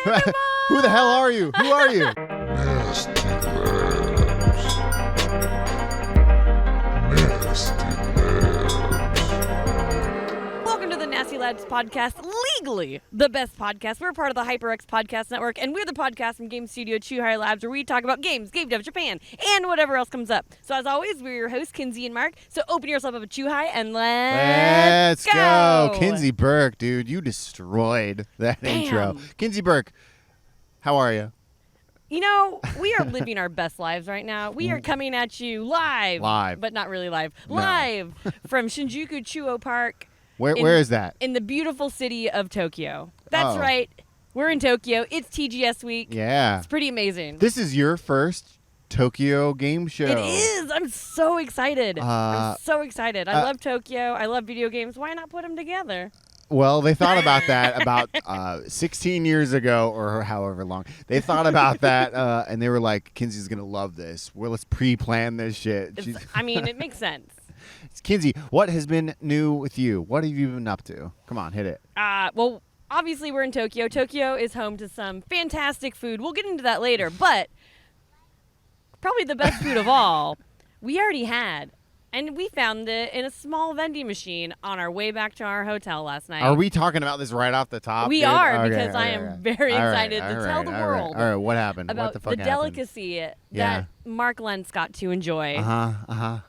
Who the hell are you? Who are you? Nasty Labs. Nasty Labs. Welcome to the Nasty Lads podcast, legally the best podcast. We're part of the HyperX Podcast Network, and we're the podcast from game studio Touhou Labs, where we talk about games, game dev, Japan, and whatever else comes up. So as always, we're your hosts, Kinsey and Mark. So open yourself up a Touhou and let's go. Kinsey Burke, dude, you destroyed that intro. Kinsey Burke, how are you? You know, we are living our best lives right now. We are coming at you live. But not really live. No. Live from Shinjuku Touhou Park. Where is that? In the beautiful city of Tokyo. That's Oh. right. We're in Tokyo. It's TGS week. Yeah. It's pretty amazing. This is your first Tokyo game show. It is. I'm so excited. I'm so excited. I uh, love Tokyo. I love video games. Why not put them together? Well, they thought about that about 16 years ago or however long. They thought about that and they were like, Kinsey's going to love this. Well, let's pre-plan this shit. I mean, it makes sense. Kinsey, what has been new with you? What have you been up to? Come on, hit it. Well, obviously we're in Tokyo. Tokyo is home to some fantastic food. We'll get into that later, but probably the best food of all, we already had. And we found it in a small vending machine on our way back to our hotel last night. Are we talking about this right off the top? We dude? are, Okay, because I am very excited to tell the world All right, what happened? about what the fuck the happened? delicacy Yeah. that Mark Lentz got to enjoy. Oh,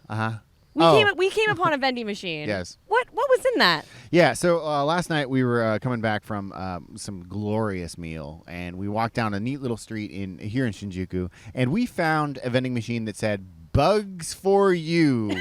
We came upon a vending machine. yes. What was in that? Yeah, so last night we were coming back from some glorious meal, and we walked down a neat little street here in Shinjuku, and we found a vending machine that said "Bugs for You,"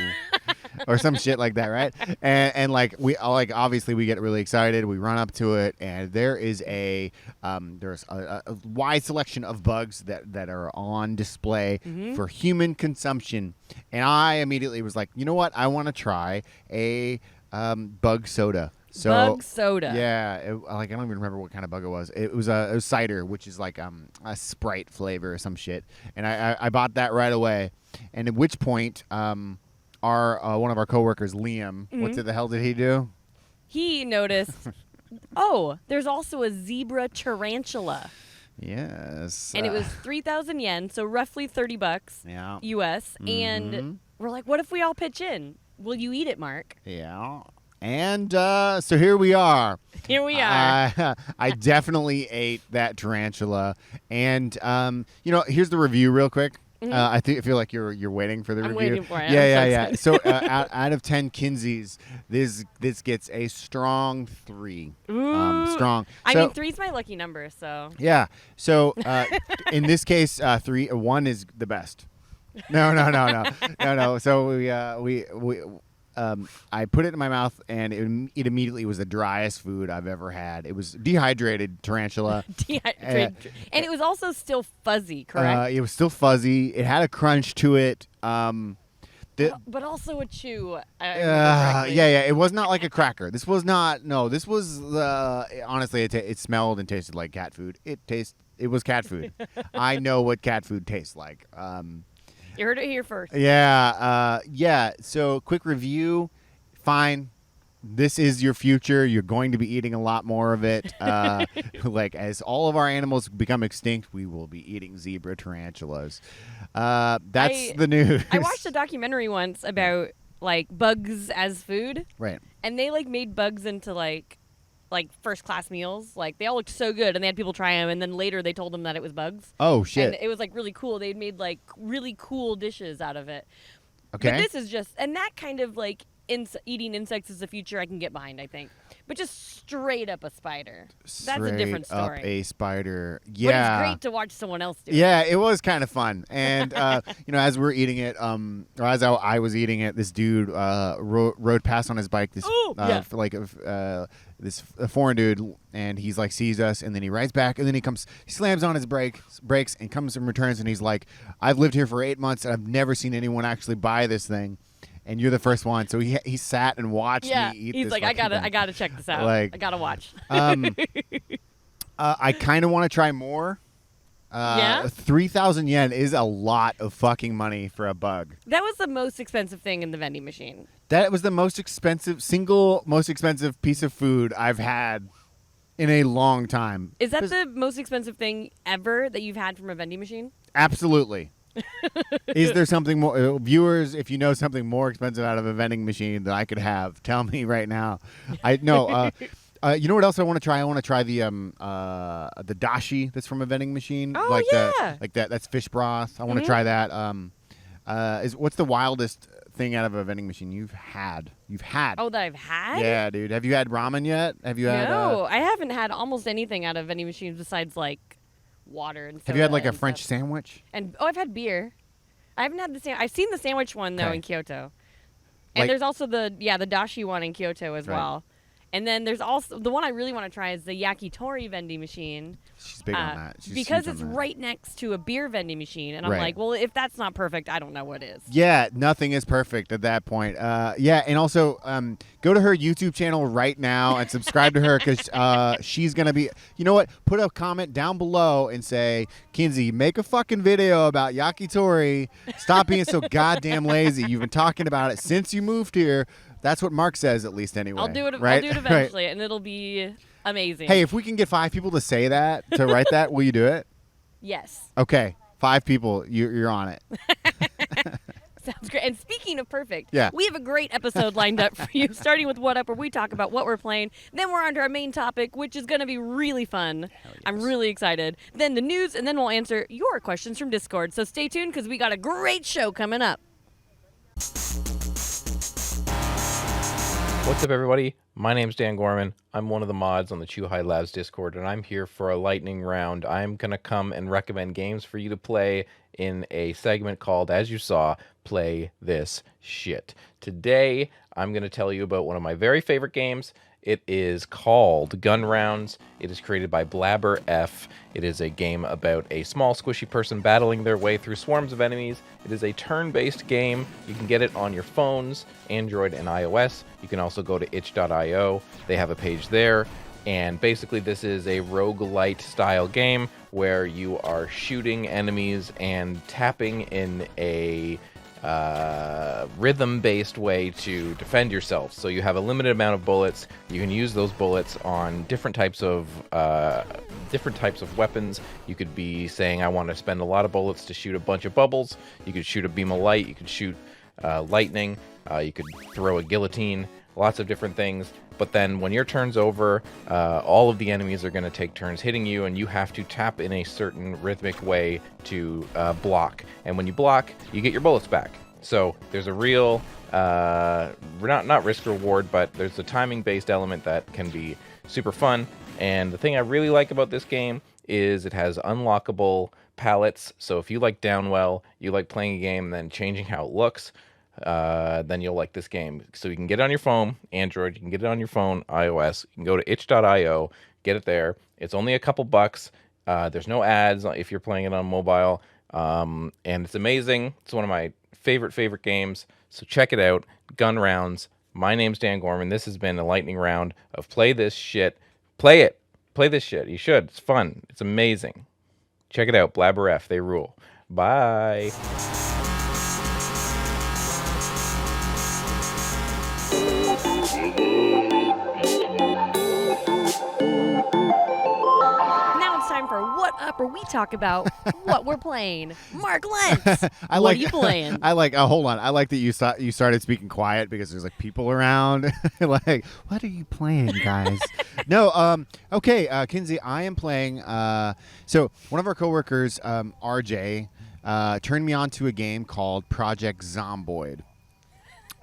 or some shit like that, right? And like we obviously we get really excited. We run up to it, and there is there's a wide selection of bugs that are on display for human consumption, and I immediately was like, you know what? I want to try a bug soda. So, Bug soda. Yeah, I don't even remember what kind of bug it was. It was cider, which is like a Sprite flavor or some shit. And I bought that right away. And at which point, one of our coworkers, Liam, what the hell did he do? He noticed, oh, there's also a zebra tarantula. Yes. And it was 3,000 yen, so roughly $30 Yeah. US. And we're like, what if we all pitch in? Will you eat it, Mark? Yeah. And so here we are. Here we are. I definitely ate that tarantula. And, here's the review real quick. I feel like you're waiting for the I'm review. waiting for it. Yeah. So out of 10 Kinseys, this gets a strong 3. Ooh. Strong. I mean, 3's my lucky number, so. Yeah. So in this case, 1 is the best. No. So I put it in my mouth, and it immediately was the driest food I've ever had. It was dehydrated tarantula. And it was also still fuzzy, correct? It was still fuzzy. It had a crunch to it. But also a chew. Yeah. It was not like a cracker. This was not. No, this was honestly, it smelled and tasted like cat food. It was cat food. I know what cat food tastes like. You heard it here first. Yeah. So quick review. Fine. This is your future. You're going to be eating a lot more of it. Like as all of our animals become extinct, we will be eating zebra tarantulas. That's the news. I watched a documentary once about like bugs as food. Right. And they like made bugs into like first class meals. Like they all looked so good, and they had people try them, and then later they told them that it was bugs. Oh shit. And it was like really cool. They'd made like really cool dishes out of it. Okay. But this is just, and that kind of like eating insects is the future I can get behind, I think. But just straight up a spider. That's a different story. Straight up a spider. Yeah. But it's great to watch someone else do it. Yeah, it was kind of fun. And, as we're eating it, or as I was eating it, this dude rode past on his bike, this foreign dude, and he's like sees us, and then he rides back, and then he slams on his brakes and comes and returns, and he's like, I've lived here for 8 months, and I've never seen anyone actually buy this thing. And you're the first one, so he sat and watched me eat. He's this like, I gotta check this out. Like, I gotta watch. I kind of want to try more. Yeah? 3,000 yen is a lot of fucking money for a bug. That was the most expensive thing in the vending machine. That was the most expensive piece of food I've had in a long time. Is that the most expensive thing ever that you've had from a vending machine? Absolutely. Is there something more, viewers? If you know something more expensive out of a vending machine that I could have, tell me right now. I know. You know what else I want to try? I want to try the dashi that's from a vending machine. Oh, like yeah. That's fish broth. I want to try that. What's the wildest thing out of a vending machine you've had? Oh, that I've had? Yeah, dude. Have you had ramen yet? Have you had? No, I haven't had almost anything out of vending machines besides like water and soda. Have you had like a and French stuff. sandwich? And I've had beer. I haven't had the I've seen the sandwich one though Okay. in Kyoto, and Like- there's also the dashi one in Kyoto as Right. well. And then there's also the one I really want to try is the yakitori vending machine. She's big on that. She's Because huge it's on that. right next to a beer vending machine, and I'm Right. like, well, if that's not perfect, I don't know what is. Yeah, nothing is perfect at that point. Yeah, and also go to her YouTube channel right now and subscribe to her because she's going to be, you know what, put a comment down below and say, Kinsey, make a fucking video about yakitori. Stop being so goddamn lazy. You've been talking about it since you moved here. That's what Mark says, at least anyway. I'll do it. Right? I'll do it eventually, and it'll be amazing. Hey, if we can get 5 people to say that, to write that, will you do it? Yes, Okay, 5 people, you're on it. sounds great. And speaking of perfect, Yeah. we have a great episode lined up for you. Starting with What Up, where we talk about what we're playing. Then we're on to our main topic, which is going to be really fun. I'm really excited. Then the news, and then we'll answer your questions from Discord. So stay tuned because we got a great show coming up. What's up, everybody? My name's Dan Gorman. I'm one of the mods on the Touhou Labs Discord, and I'm here for a lightning round. I'm going to come and recommend games for you to play in a segment called, as you saw, Play This Shit. Today, I'm going to tell you about one of my very favorite games. It is called Gun Rounds. It is created by Blabber F. It is a game about a small squishy person battling their way through swarms of enemies. It is a turn-based game. You can get it on your phones, Android and iOS. You can also go to itch.io. They have a page there. And basically this is a roguelite style game where you are shooting enemies and tapping in a rhythm-based way to defend yourself. So you have a limited amount of bullets. You can use those bullets on different types of weapons. You could be saying, I want to spend a lot of bullets to shoot a bunch of bubbles. You could shoot a beam of light. You could shoot lightning. You could throw a guillotine. Lots of different things. But then when your turn's over, all of the enemies are going to take turns hitting you, and you have to tap in a certain rhythmic way to block. And when you block, you get your bullets back. So there's a real, not risk reward, but there's a timing-based element that can be super fun. And the thing I really like about this game is it has unlockable palettes. So if you like Downwell, you like playing a game and then changing how it looks, then you'll like this game. So you can get it on your phone, Android, you can get it on your phone, iOS. You can go to itch.io, get it there. It's only a couple bucks. There's no ads if you're playing it on mobile. And it's amazing. It's one of my favorite games. So check it out. Gun Rounds. My name's Dan Gorman. This has been a lightning round of Play This Shit. Play it. Play this shit. You should. It's fun. It's amazing. Check it out. Blabber F. They rule. Bye. Now it's time for What Up, where we talk about what we're playing. Mark Lentz, what are you playing? I like. Hold on. I like that you started speaking quiet because there's like people around. Like, what are you playing, guys? No. Okay. Kinsey, I am playing. So one of our coworkers, RJ, turned me on to a game called Project Zomboid.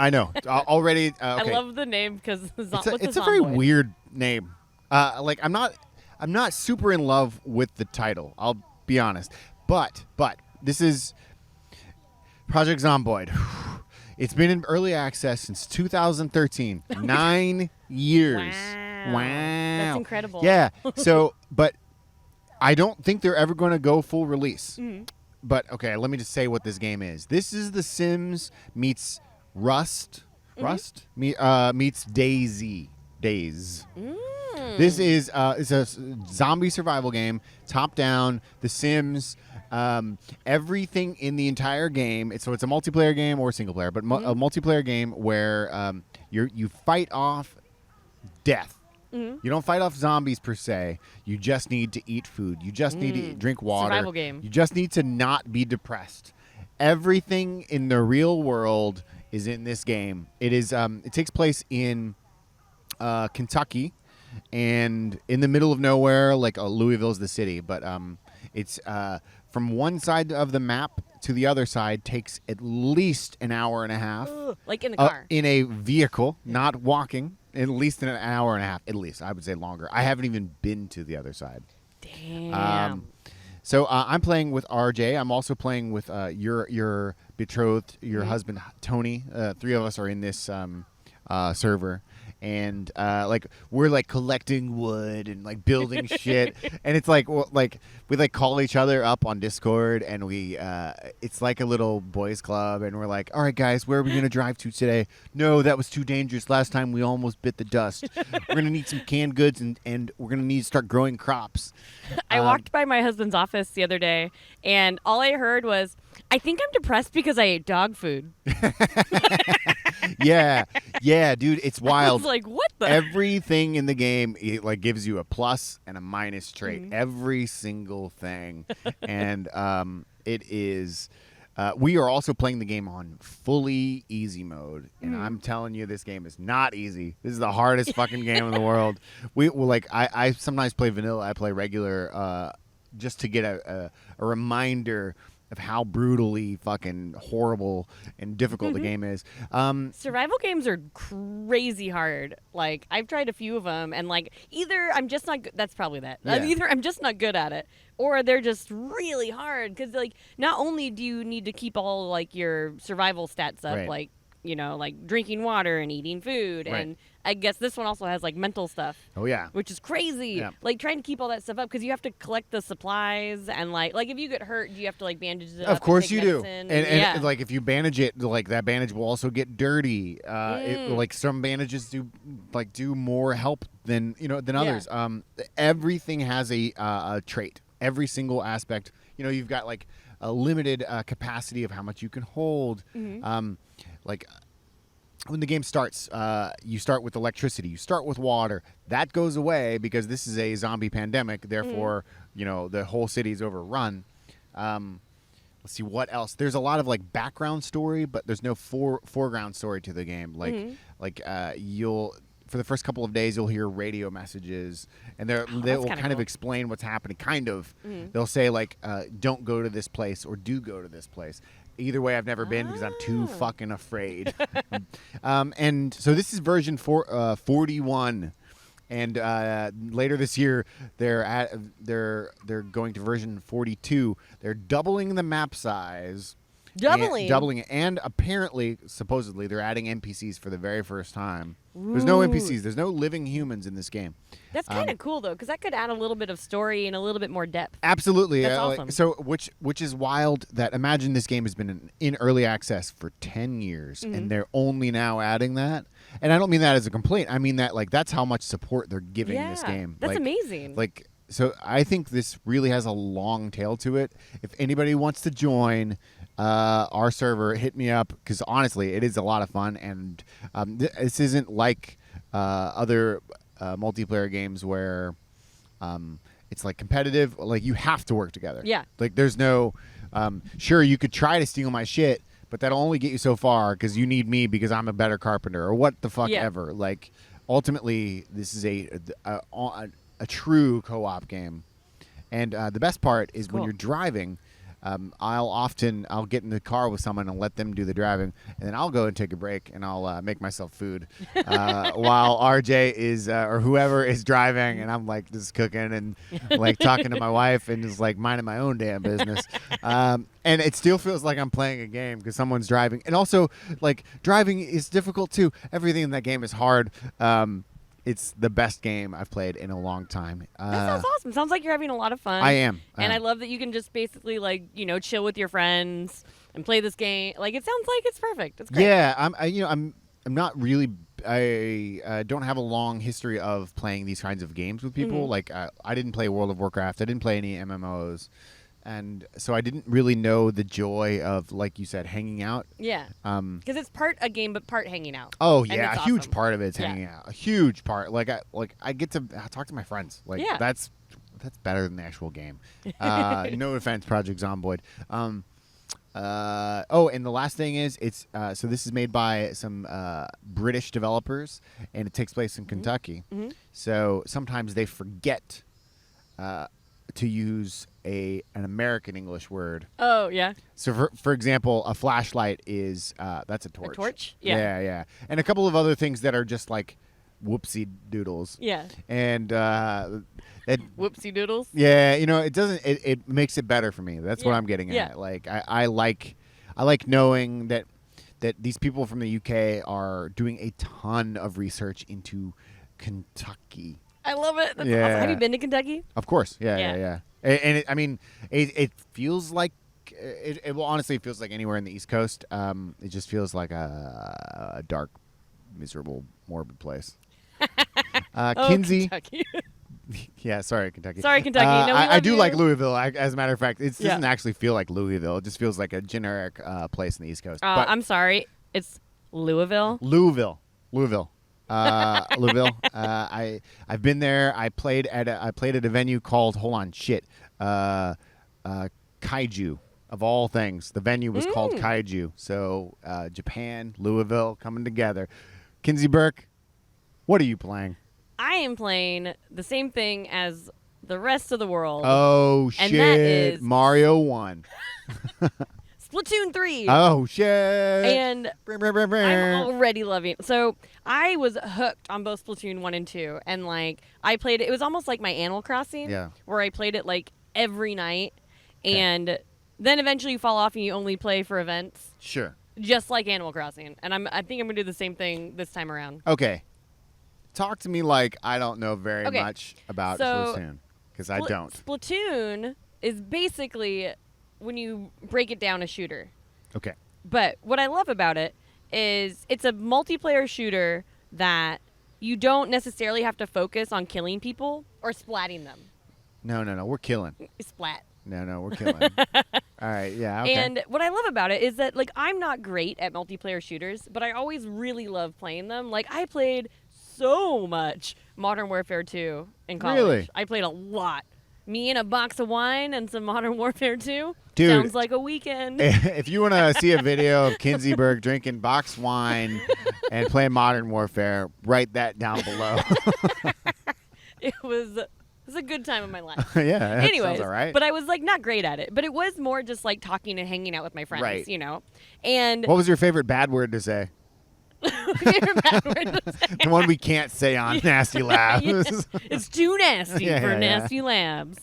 I know already. Okay. I love the name because It's a very weird name. Like I'm not super in love with the title. I'll be honest. But this is Project Zomboid. It's been in early access since 2013. 9 years. Wow. That's incredible. Yeah. So, but I don't think they're ever going to go full release. Mm-hmm. But okay, let me just say what this game is. This is The Sims meets Rust. Rust meets Daisy. Days. This is it's a zombie survival game, top down. The Sims, everything in the entire game. It's a multiplayer game or single player, but a multiplayer game where you fight off death Mhm. You don't fight off zombies per se. You just need to eat food. You just need to drink water. Survival game. You just need to not be depressed. Everything in the real world is in this game. It is. It takes place in Kentucky, and in the middle of nowhere. Like Louisville's the city, but it's from one side of the map to the other side takes at least an hour and a half. Like in the car. In a vehicle, not walking. At least in an hour and a half. At least, I would say longer. I haven't even been to the other side. Damn. So I'm playing with RJ. I'm also playing with your betrothed, your husband Tony. 3 of us are in this server, and like we're like collecting wood and like building shit. And it's like we like call each other up on Discord, and we it's like a little boys club, and we're like, all right guys, where are we gonna drive to today? No, that was too dangerous. Last time we almost bit the dust. We're gonna need some canned goods, and we're gonna need to start growing crops. I walked by my husband's office the other day, and all I heard was, I think I'm depressed because I ate dog food. Yeah, dude, it's I was was like, what the? Everything in the game it like gives you a plus and a minus trait. Every single thing, and it is. We are also playing the game on fully easy mode, and I'm telling you, this game is not easy. This is the hardest fucking game in the world. I sometimes play vanilla. I play regular, just to get a reminder of how brutally fucking horrible and difficult the game is. Survival games are crazy hard. Like, I've tried a few of them, and like either I'm just not good. That's probably that. Yeah. Either I'm just not good at it, or they're just really hard. Because like, not only do you need to keep all like your survival stats up, Right. like like drinking water and eating food, Right. and I guess this one also has like mental stuff. Oh yeah. Which is crazy. Yeah. Like trying to keep all that stuff up because you have to collect the supplies and like if you get hurt, do you have to like bandage it up? Of course and you take do, medicine? and yeah. like if you bandage it, like that bandage will also get dirty. Like some bandages do more help than others. Everything has a trait. Every single aspect. You've got like a limited capacity of how much you can hold. Like when the game starts, you start with electricity. You start with water. That goes away because this is a zombie pandemic. Therefore, the whole city is overrun. Let's see what else. There's a lot of like background story, but there's no foreground story to the game. You'll for the first couple of days you'll hear radio messages, and they will kind of cool. explain what's happening. Kind of, they'll say like, "Don't go to this place" or "Do go to this place." Either way, I've never been because I'm too fucking afraid. And so this is version 41, and later this year they're going to version 42. They're doubling the map size. Doubling it, and apparently, supposedly, they're adding NPCs for the very first time. There's no NPCs. There's no living humans in this game. That's kind of cool though, because that could add a little bit of story and a little bit more depth. Absolutely. That's awesome. So, which is wild. That imagine this game has been in early access for 10 years, and they're only now adding that. And I don't mean that as a complaint. I mean that that's how much support they're giving this game. That's amazing. So I think this really has a long tail to it. If anybody wants to join our server, hit me up, because honestly, it is a lot of fun, and this isn't like other multiplayer games where it's like competitive. Like you have to work together. Yeah. Like there's no. Sure, you could try to steal my shit, but that'll only get you so far because you need me because I'm a better carpenter or what the fuck ever. Like ultimately, this is a true co-op game, and the best part is when you're driving. I'll get in the car with someone and let them do the driving, and then I'll go and take a break and I'll make myself food while RJ is or whoever is driving, and I'm like just cooking and like talking to my wife and just like minding my own damn business. And it still feels like I'm playing a game because someone's driving, and also like driving is difficult too. Everything in that game is hard. It's the best game I've played in a long time. That sounds awesome. Sounds like you're having a lot of fun. I am. And I love that you can just basically chill with your friends and play this game. Like it sounds like it's perfect. It's great. Yeah, I'm not really. I don't have a long history of playing these kinds of games with people. Like I didn't play World of Warcraft. I didn't play any MMOs. and so I didn't really know the joy of, like you said, hanging out. Yeah. Because it's part a game, but part hanging out. Oh And yeah, it's a huge awesome. part of it's Yeah. hanging out. A huge part. Like I get to talk to my friends. Like Yeah. that's better than the actual game. No offense, Project Zomboid. And the last thing is it's so this is made by some British developers, and it takes place in Kentucky. Mhm. So sometimes they forget to use an American English word. Oh, yeah. So for example, a flashlight is that's a torch. A torch? Yeah. Yeah. And a couple of other things that are just like whoopsie doodles. Yeah. And that Whoopsie doodles. yeah, it doesn't. It makes it better for me. That's what Yeah. I'm getting Yeah. at. Like I like knowing that these people from the UK are doing a ton of research into Kentucky. I love it. That's Yeah. awesome. Have you been to Kentucky? Of course, Yeah. yeah. And it feels like it will honestly feels like anywhere in the East Coast. It just feels like a dark, miserable, morbid place. Kinsey. Kentucky. Yeah, sorry, Kentucky. Sorry, Kentucky. No, we I love do you. like Louisville. As a matter of fact, it Yeah. doesn't actually feel like Louisville. It just feels like a generic place in the East Coast. But I'm sorry. It's Louisville. Louisville. Louisville. I've been there. I played at a venue called Kaiju. Of all things, the venue was called Kaiju. So Japan, Louisville coming together. Kinsey, Burke, what are you playing? I am playing the same thing as the rest of the world. Oh And shit! that is- Mario 1. Splatoon 3. Oh shit! And Brr, brr, brr, brr. I'm already loving it. So I was hooked on both Splatoon 1 and 2. And like I played it. It was almost like my Animal Crossing. Yeah. Where I played it like every night. And then eventually you fall off and you only play for events. Sure. Just like Animal Crossing. And I think I'm going to do the same thing this time around. Okay. Talk to me like I don't know very Okay. much about So, Splatoon, because I don't. Splatoon is basically, when you break it down, a shooter. Okay. But what I love about it is it's a multiplayer shooter that you don't necessarily have to focus on killing people or splatting them. No, we're killing. Splat. No, we're killing. All right, yeah, okay. And what I love about it is that, like, I'm not great at multiplayer shooters, but I always really love playing them. Like, I played so much Modern Warfare 2 in college. Really? I played a lot. Me and a box of wine and some Modern Warfare 2. Dude. Sounds like a weekend. If you want to see a video of Kinsey Burke drinking box wine and playing Modern Warfare, write that down below. It was a good time of my life. Yeah, that Anyways, sounds all right. but I was like not great at it. But it was more just like talking and hanging out with my friends, Right. you know. And What was your favorite bad word to say? The one we can't say on Nasty Labs. Yeah, it's too nasty Yeah, for yeah, yeah. Nasty Labs.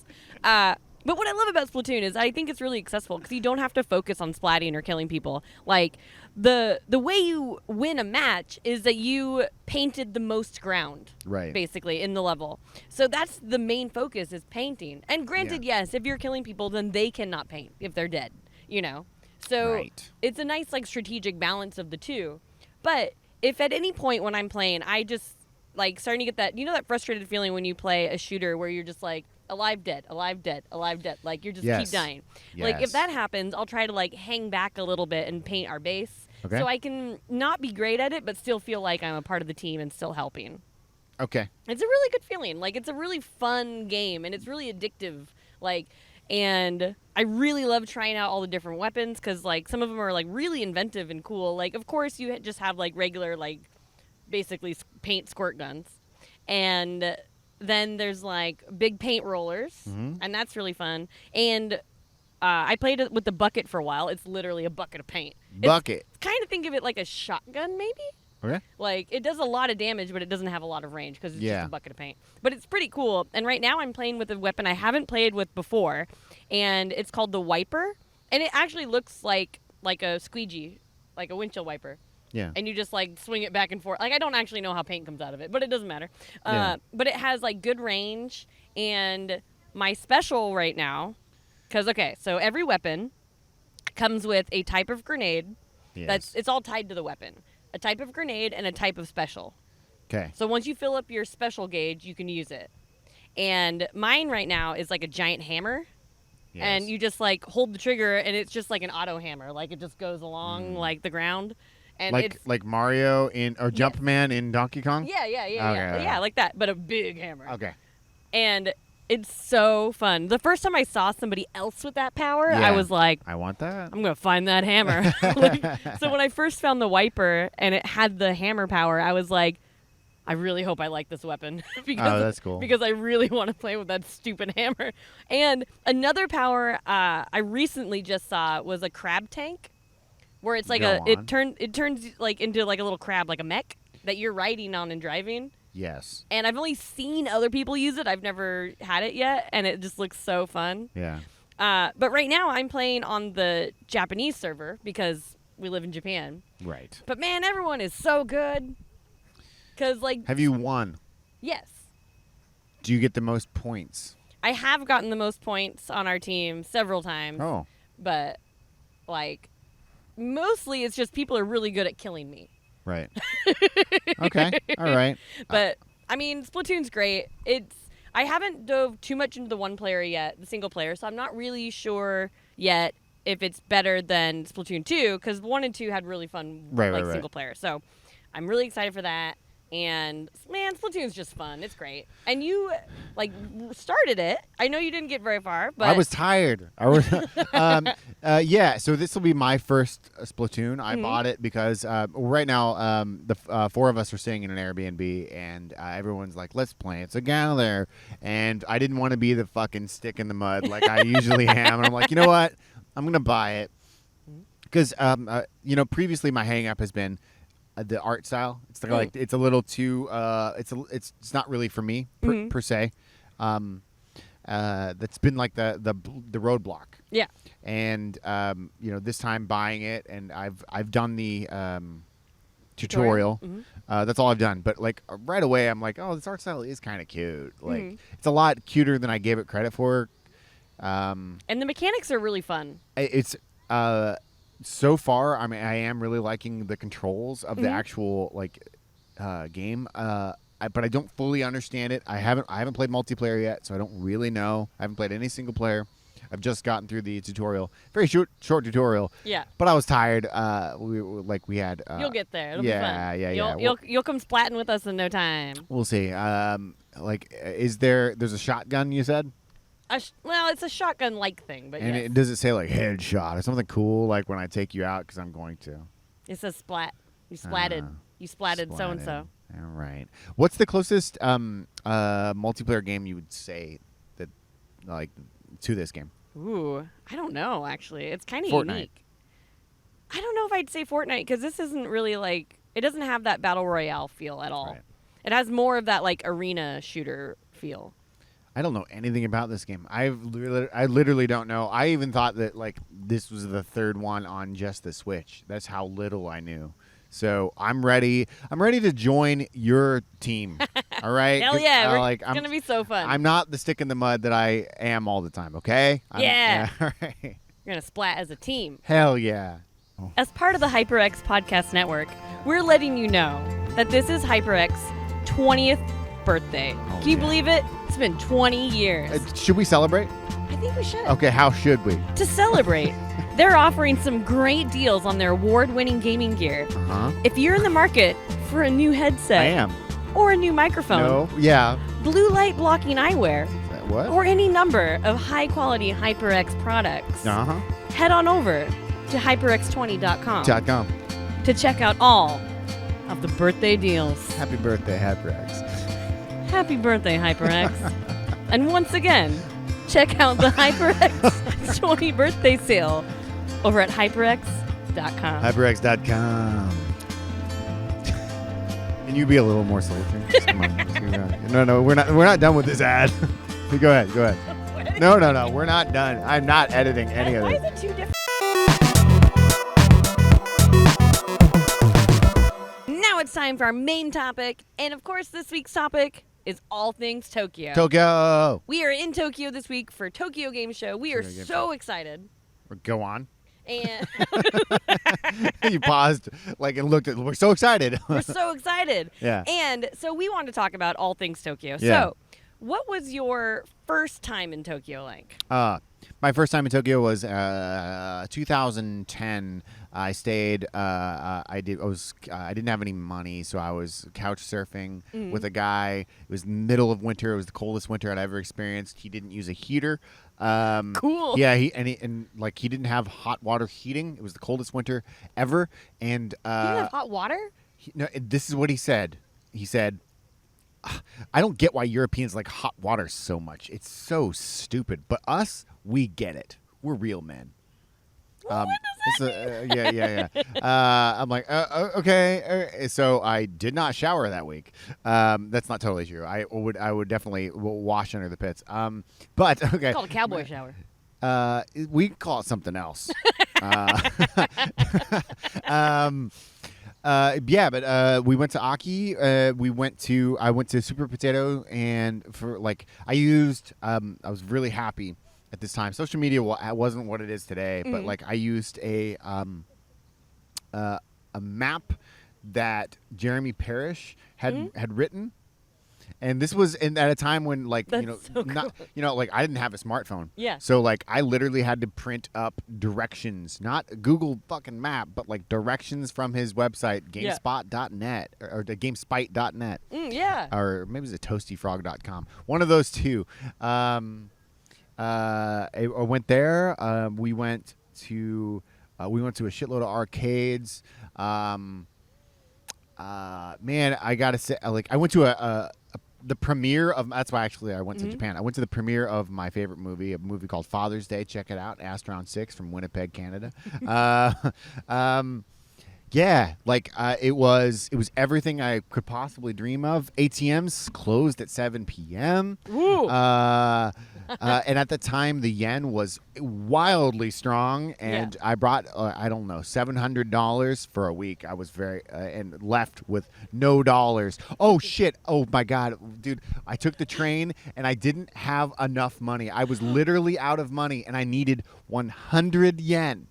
But what I love about Splatoon is I think it's really accessible because you don't have to focus on splatting or killing people. Like the way you win a match is that you painted the most ground, Right. basically in the level. So that's the main focus is painting. And granted, yes, if you're killing people, then they cannot paint if they're dead. You know, so Right. it's a nice like strategic balance of the two. But if at any point when I'm playing, I just like starting to get that, you know, that frustrated feeling when you play a shooter where you're just like alive, dead, alive, dead, alive, dead. Like you're just Yes. keep dying. Like Yes. if that happens, I'll try to like hang back a little bit and paint our base. Okay. So I can not be great at it, but still feel like I'm a part of the team and still helping. Okay. It's a really good feeling. Like it's a really fun game and it's really addictive. Like, and I really love trying out all the different weapons because like some of them are like really inventive and cool. Like of course you just have like regular like basically paint squirt guns, and then there's like big paint rollers, and that's really fun. And I played it with the bucket for a while. It's literally a bucket of paint. Bucket. Kind of think of it like a shotgun maybe. Okay. Like, it does a lot of damage, but it doesn't have a lot of range because it's Yeah. just a bucket of paint. But it's pretty cool. And right now I'm playing with a weapon I haven't played with before, and it's called the Wiper. And it actually looks like a squeegee, like a windshield wiper. Yeah. And you just, like, swing it back and forth. Like, I don't actually know how paint comes out of it, but it doesn't matter. Yeah. But it has, like, good range. And my special right now, because, okay, so every weapon comes with a type of grenade. Yes. It's all tied to the weapon. A type of grenade and a type of special. Okay. So once you fill up your special gauge, you can use it. And mine right now is like a giant hammer. and Yes. you just like hold the trigger, and it's just like an auto hammer. Like it just goes along like the ground, and it's like Mario or Jumpman in Donkey Kong. yeah, Okay. yeah, like that, but a big hammer. Okay. And it's so fun. The first time I saw somebody else with that power, I Yeah. was like, I want that. I'm gonna find that hammer. So when I first found the wiper and it had the hammer power, I was like, I really hope I like this weapon because that's cool. Because I really want to play with that stupid hammer. And another power I recently just saw was a crab tank, where it's like Go on. it turns like into like a little crab, like a mech that you're riding on and driving. Yes. And I've only seen other people use it. I've never had it yet, and it just looks so fun. Yeah. But right now I'm playing on the Japanese server because we live in Japan. Right. But man, everyone is so good. Cause like, Have you won? yes, Do you get the most points? I have gotten the most points on our team several times. Oh. But like, mostly it's just people are really good at killing me. Right. Okay. All right. But I mean, Splatoon's great. I haven't dove too much into the one player yet, the single player, so I'm not really sure yet if it's better than Splatoon 2, because 1 and 2 had really fun Right. single player. So I'm really excited for that. And man, Splatoon's just fun. It's great. And you like started it. I know you didn't get very far, but I was tired. Yeah, so this will be my first Splatoon. I bought it because right now the 4 of us are staying in an Airbnb, and everyone's like, let's play it together. And I didn't want to be the fucking stick in the mud like I usually am. And I'm like, you know what? I'm going to buy it. Because, previously my hang-up has been the art style. It's like it's a little too it's not really for me per se. That's been like the roadblock. yeah. And this time buying it, and I've done the tutorial. That's all I've done. But like right away, I'm like, oh, this art style is kind of cute. Like it's a lot cuter than I gave it credit for. And the mechanics are really fun. It's so far, I mean, I am really liking the controls of the actual game. But I don't fully understand it. I haven't played multiplayer yet, so I don't really know. I haven't played any single player. I've just gotten through the tutorial, very short tutorial. Yeah. But I was tired. We had. You'll get there. It'll yeah, be fun. yeah. You'll come splatting with us in no time. We'll see. Is there's a shotgun? You said. Well, it's a shotgun-like thing, but And yes. does it say like headshot or something cool like when I take you out? Because I'm going to. It says splat. You splatted. You splatted so and so. All right. What's the closest multiplayer game you would say that to this game? Ooh, I don't know. Actually, it's kind of Fortnite. unique. I don't know if I'd say Fortnite because this isn't really it doesn't have that battle royale feel at all. Right. It has more of that arena shooter feel. I don't know anything about this game. I literally don't know. I even thought that this was the third one on just the Switch. That's how little I knew. So I'm ready. I'm ready to join your team. All right. Hell yeah! It's gonna be so fun. I'm not the stick in the mud that I am all the time. Okay. Yeah. All right. You're gonna splat as a team. Hell yeah. As part of the HyperX Podcast Network, we're letting you know that this is HyperX's 20th birthday. Can you believe it? It's been 20 years. Should we celebrate? I think we should. Okay. How should we? To celebrate, they're offering some great deals on their award-winning gaming gear. Huh? If you're in the market for a new headset I am. or a new microphone, No. Yeah. blue light blocking eyewear, What? or any number of high-quality HyperX products, Uh-huh. head on over to hyperx20.com .com. to check out all of the birthday deals. Happy birthday, HyperX. Happy birthday, HyperX. And once again, check out the HyperX 20 birthday sale over at hyperx.com. HyperX.com. And you be a little more sultry. Come on. Let's go around. No, we're not done with this ad. Go ahead. No, we're not done. I'm not editing any of Why it. is it too different? Now it's time for our main topic. And of course, this week's topic is all things Tokyo. Tokyo. We are in Tokyo this week for Tokyo Game Show. We are Tokyo Game so excited. Go on. And You paused and looked at. We're so excited. we're so excited. Yeah. And so we want to talk about all things Tokyo. Yeah. So What was your first time in Tokyo like? My first time in Tokyo was 2010. I stayed. I didn't have any money, so I was couch surfing with a guy. It was middle of winter. It was the coldest winter I'd ever experienced. He didn't use a heater. Cool. Yeah, he didn't have hot water heating. It was the coldest winter ever. And You didn't have hot water? this is what he said. He said, I don't get why Europeans like hot water so much. It's so stupid. But us, we get it. We're real men. What does that mean? Yeah. I'm like, okay. So I did not shower that week. That's not totally true. I would definitely wash under the pits. But okay. It's called a cowboy shower. We call it something else. We went to Aki. I went to Super Potato, and for like I was really happy at this time. Social media wasn't what it is today, but like I used a map that Jeremy Parrish had written. And this was at a time when, like, That's so cool. like I didn't have a smartphone. Yeah. So like I literally had to print up directions, not Google fucking map, but like directions from his website, GameSpot.net or the GameSpite.net. Yeah. Or maybe it was a ToastyFrog.com. One of those two. I went there. We went to a shitload of arcades. Man, I gotta say, like, I went to the premiere of. That's why actually I went to Japan. I went to the premiere of my favorite movie, a movie called Father's Day. Check it out, Astron 6 from Winnipeg, Canada. Yeah, like it was everything I could possibly dream of. ATMs closed at 7 p.m. Woo. And at the time, the yen was wildly strong, and I brought I don't know, $700 for a week. I was very and left with no dollars. Oh shit! Oh my god, dude! I took the train and I didn't have enough money. I was literally out of money, and I needed 100 yen.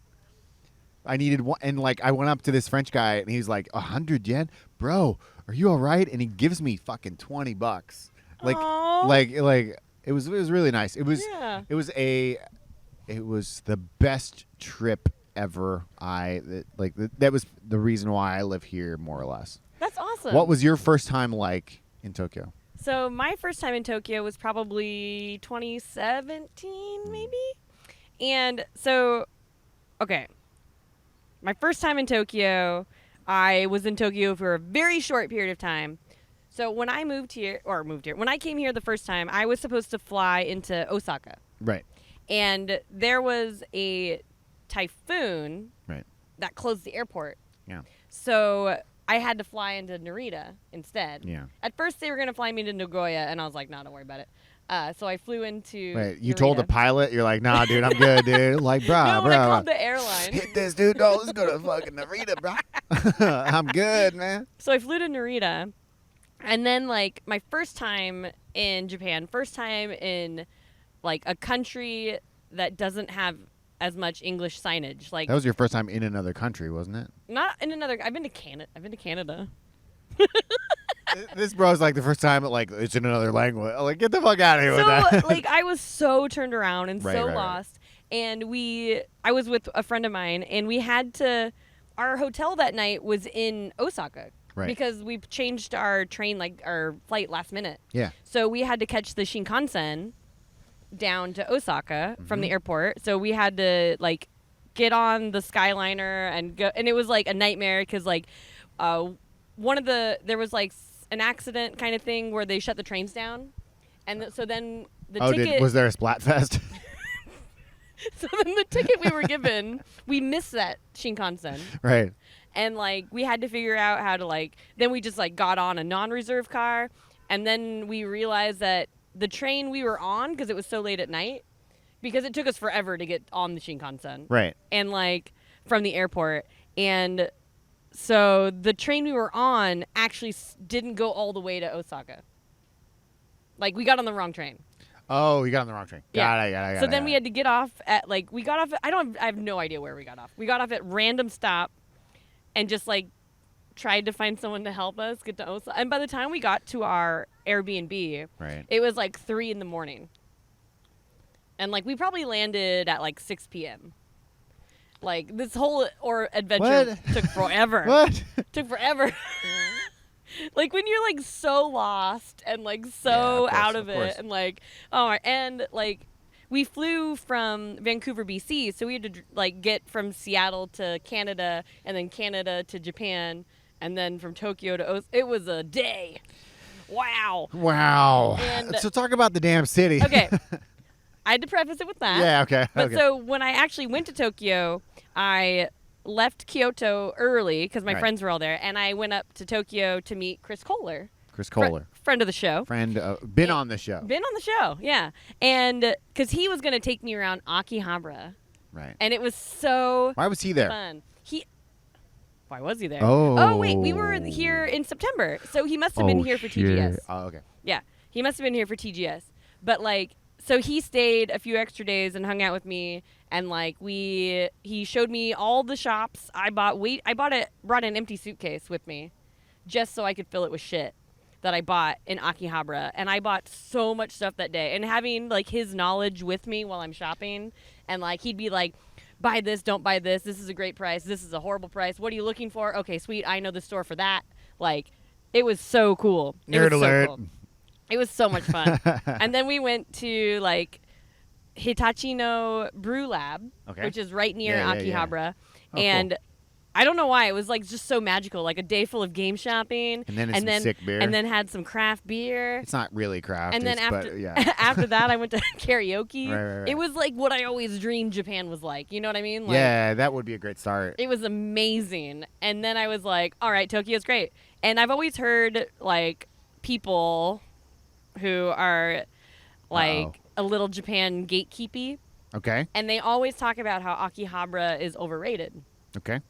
I needed one, and like I went up to this French guy, and he's like, 100 yen, bro? Are you all right? And he gives me fucking $20. Like, Aww. like. It was really nice. It was the best trip ever. That was the reason why I live here, more or less. That's awesome. What was your first time like in Tokyo? So my first time in Tokyo was probably 2017, maybe. And so, okay, my first time in Tokyo, I was in Tokyo for a very short period of time. So when I when I came here the first time, I was supposed to fly into Osaka. Right. And there was a typhoon that closed the airport. Yeah. So I had to fly into Narita instead. Yeah. At first they were going to fly me to Nagoya, and I was like, no, don't worry about it. So I flew into Wait, you Narita. told the pilot, you're like, nah, dude, I'm good, dude. Like, No, bruh, when I bruh. called the airline. Hit this, dude. No, let's go to fucking Narita, bro. I'm good, man. So I flew to Narita. And then, like, my first time in Japan, first time in, like, a country that doesn't have as much English signage. Like, That was your first time in another country, wasn't it? not in another. I've been to Canada. This bro's like the first time, like, it's in another language. I'm like, get the fuck out of here with So, that. like, I was so turned around and Right, so right. lost. And I was with a friend of mine, and we had to. Our hotel that night was in Osaka. Right. Because we changed our train, like our flight last minute. Yeah. So we had to catch the Shinkansen down to Osaka from the airport. So we had to like get on the Skyliner and go, and it was like a nightmare because like there was like an accident kind of thing where they shut the trains down, and so then the ticket. Was there a Splatfest? So then the ticket we were given, we missed that Shinkansen. Right. And, like, we had to figure out how to, like, then we just, like, got on a non-reserve car. And then we realized that the train we were on, because it was so late at night, because it took us forever to get on the Shinkansen. Right. And, like, from the airport. And so the train we were on actually didn't go all the way to Osaka. Like, we got on the wrong train. Oh, you got on the wrong train. Got it. So then we had to get off at, like, I have no idea where we got off. We got off at random stop. And just, like, tried to find someone to help us get to Osaka. And by the time we got to our Airbnb, Right. it was like 3 a.m. And like we probably landed at like 6 p.m. Like this whole adventure What? took forever. What? Took forever. Like when you're like so lost and like Yeah, so of course, out of of course. it and like and like we flew from Vancouver, BC, so we had to like get from Seattle to Canada and then Canada to Japan and then from Tokyo to it was a day. Wow. Wow. And- So talk about the damn city. Okay. I had to preface it with that. Yeah. Okay. But okay. so when I actually went to Tokyo, I left Kyoto early because my Right. friends were all there, and I went up to Tokyo to meet Chris Kohler, Chris Kohler, friend of the show. friend, been on the show. Been on the show, yeah. And because he was going to take me around Akihabara, Right. and it was so Why was he there? fun. Why was he there? Oh. Wait, we were here in September, so he must have been here for TGS. Oh, okay. Yeah, he must have been here for TGS. But like, so he stayed a few extra days and hung out with me, and like he showed me all the shops. I brought an empty suitcase with me, just so I could fill it with shit that I bought in Akihabara, and I bought so much stuff that day. And having like his knowledge with me while I'm shopping, and like he'd be like, buy this, don't buy this. This is a great price. This is a horrible price. What are you looking for? Okay, sweet. I know the store for that. Like, it was so cool. It Nerd was alert. So cool. It was so much fun. And then we went to like Hitachi no Brew Lab, Okay. which is right near Yeah, yeah, yeah. Akihabara. Oh, cool. And I don't know why. It was like just so magical. Like a day full of game shopping. And then some sick beer. And then had some craft beer. It's not really craft. And then but, after yeah. after that, I went to karaoke. Right. It was like what I always dreamed Japan was like. You know what I mean? Like, Yeah, that would be a great start. it was amazing. And then I was like, all right, Tokyo's great. And I've always heard like people who are like a little Japan gatekeepy, Okay. and they always talk about how Akihabara is overrated. Okay.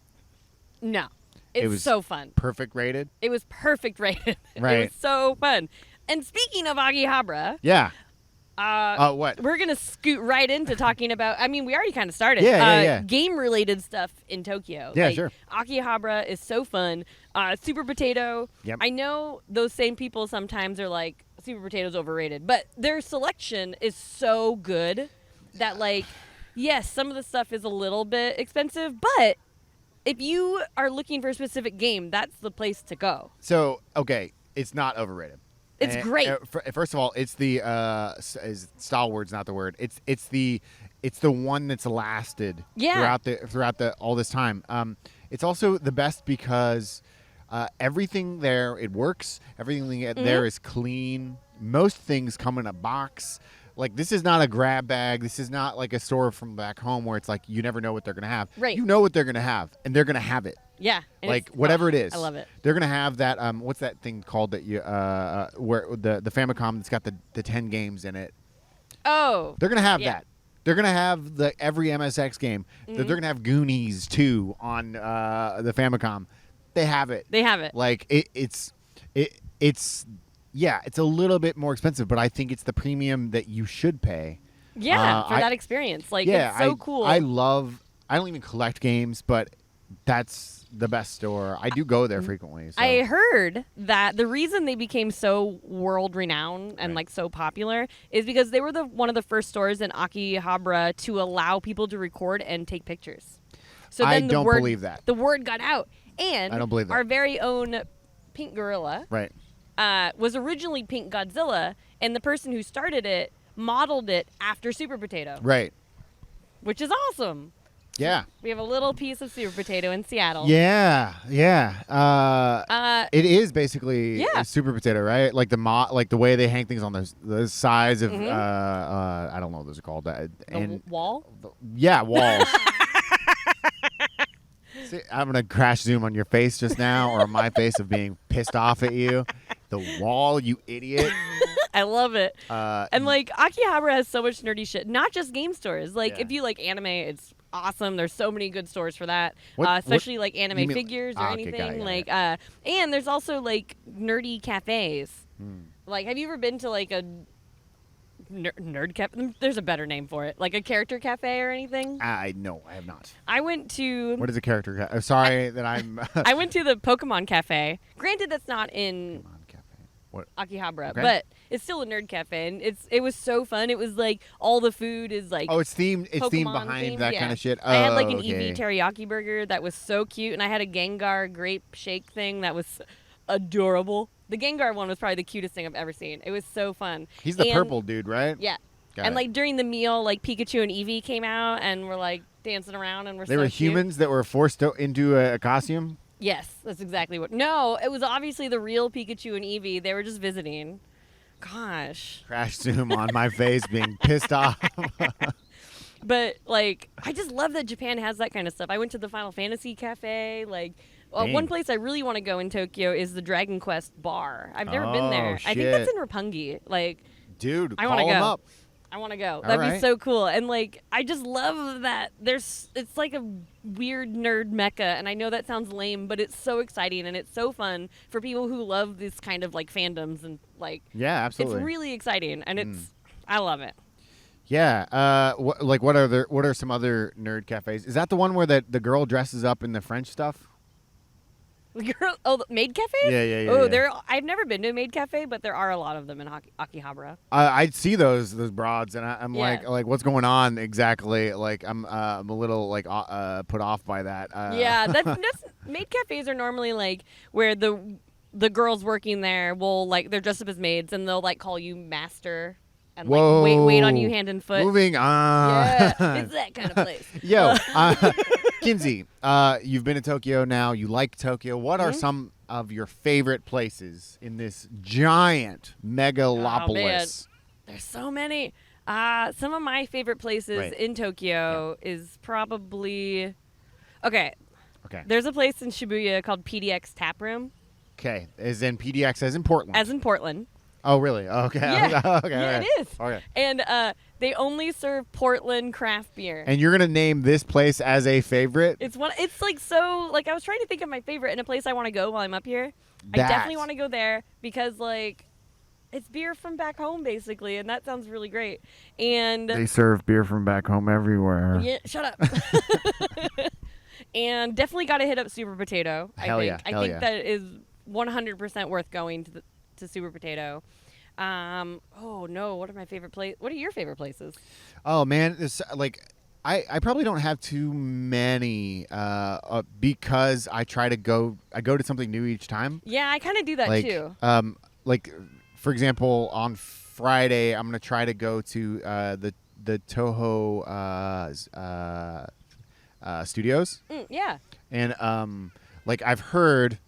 No. It It's was so fun. Perfect rated. It was perfect rated. It Right. was so fun. And speaking of Akihabara, Yeah. uh, What? we're going to scoot right into talking about, I mean, we already kind of started. Yeah. Game-related stuff in Tokyo. Yeah, Like, sure. Akihabara is so fun. Super Potato. Yep. I know those same people sometimes are like, Super Potato's overrated. But their selection is so good that, like, yes, some of the stuff is a little bit expensive, but if you are looking for a specific game, that's the place to go. So, okay, it's not overrated. It's great. First of all, it's the is stalwart's not the word. It's the one that's lasted Yeah. throughout the all this time. It's also the best because everything there it works. Everything Mm-hmm. there is clean. Most things come in a box. Like, this is not a grab bag. This is not like a store from back home where it's like you never know what they're gonna have. Right. You know what they're gonna have, and they're gonna have it. Yeah. and Like it's- whatever it is, I love it. They're gonna have that. What's that thing called that you where the Famicom that's got the 10 games in it? Oh. They're gonna have Yeah. that. They're gonna have every MSX game. Mm-hmm. They're gonna have Goonies too on the Famicom. They have it. They have it. Like it's yeah, it's a little bit more expensive, but I think it's the premium that you should pay. Yeah, for I- that experience. Like, Yeah, it's so cool. I don't even collect games, but that's the best store. I do go there frequently. So. I heard that the reason they became so world renowned and Right. like so popular is because they were one of the first stores in Akihabara to allow people to record and take pictures. So I then the don't word, believe that. The word got out, and I don't believe that. our very own Pink Gorilla Right. was originally Pink Godzilla, and the person who started it modeled it after Super Potato, Right. which is awesome. Yeah. We have a little piece of Super Potato in Seattle. Yeah. Yeah. It is basically Yeah. a Super Potato, right? Like like the way they hang things on the size of Mhm. I don't know what those are called. The And wall. yeah, walls. See, I'm gonna crash zoom on your face just now, or on my face of being pissed off at you. The wall, you idiot. I love it. Uh, And like Akihabara has so much nerdy shit. Not just game stores. Like Yeah. if you like anime, it's awesome. There's so many good stores for that. What- Especially like anime you mean- figures or Ah, okay, anything. got it, got Like it. and there's also like nerdy cafes. Hmm. Like have you ever been to like a nerd cafe. There's a better name for it, like a character cafe or anything. No, I have not. I went to. What is a character cafe? Sorry that I'm. I went to the Pokemon cafe. Granted, that's not in Pokemon cafe. What? Akihabara, Okay. but it's still a nerd cafe, and it was so fun. It was like all the food is like. Oh, it's themed. It's themed Pokemon behind themed, that yeah. kind of shit. Oh, I had like an okay. EV teriyaki burger that was so cute, and I had a Gengar grape shake thing that was adorable. The Gengar one was probably the cutest thing I've ever seen. It was so fun. He's the And- purple dude, right? Yeah. Got And it. like during the meal, like Pikachu and Eevee came out and were like dancing around and were They so were cute. humans that were forced into a costume. Yes, that's exactly what. No, it was obviously the real Pikachu and Eevee. They were just visiting. Gosh. Crash zoom on my face, being pissed off. But like, I just love that Japan has that kind of stuff. I went to the Final Fantasy cafe. Like, Dang. one place I really want to go in Tokyo is the Dragon Quest bar. I've never been Oh, there. I think shit. that's in Roppongi. Like, Dude, I call want to him go. up. I want to go. All That'd be right. so cool. And like, I just love that it's like a weird nerd mecca. And I know that sounds lame, but it's so exciting and it's so fun for people who love this kind of like fandoms and like, Yeah, absolutely. it's really exciting and I love it. Yeah. What are some other nerd cafes? Is that the one where the girl dresses up in the French stuff? The the maid cafes? Yeah. Oh, I've never been to a maid cafe, but there are a lot of them in Akihabara. I see those broads, and I'm Yeah. like, what's going on exactly? Like, I'm a little like put off by that. Yeah, that's maid cafes are normally like where the girls working there will like they're dressed up as maids and they'll like call you master and Whoa. like wait on you hand and foot. Moving on. Yeah, it's that kind of place. Yo, Kinsey, you've been to Tokyo now. You like Tokyo. What are some of your favorite places in this giant megalopolis? There's so many. Some of my favorite places Right. in Tokyo is probably okay. Okay. There's a place in Shibuya called PDX Tap Room, Okay. As in PDX, as in Portland. as in Portland. Oh, really? Okay. Yeah, Okay. yeah, okay. it is. Okay. And they only serve Portland craft beer. And you're gonna name this place as a favorite? It's like so like I was trying to think of my favorite and a place I want to go while I'm up here. I That. definitely want to go there because like it's beer from back home basically, and that sounds really great. And They serve beer from back home everywhere. yeah, shut up. And definitely got to hit up Super Potato. Hell I yeah, think. I hell think yeah. that is 100% worth going to Super Potato. Oh no, what are my favorite places? What are your favorite places? Oh man, this like I probably don't have too many because I go to something new each time. Yeah, I kind of do that Like too. like for example, on Friday I'm gonna try to go to the Touhou studios, Yeah. and like I've heard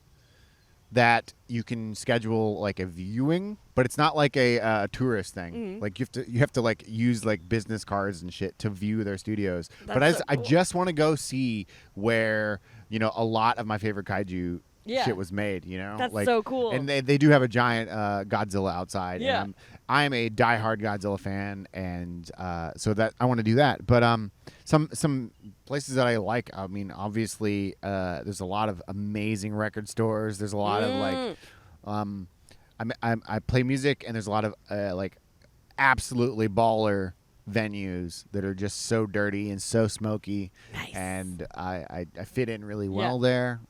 that you can schedule like a viewing, but it's not like a tourist thing. Mm-hmm. Like you have to like use like business cards and shit to view their studios. But That's so I cool. just want to go see where a lot of my favorite kaiju Yeah. shit was made. That's like, so cool. And they do have a giant Godzilla outside. Yeah. And I'm a diehard Godzilla fan, and so that I want to do that. But some places that I like. I mean, obviously, there's a lot of amazing record stores. There's a lot of like, I play music, and there's a lot of like absolutely baller venues that are just so dirty and so smoky. Nice. And I fit in really well there.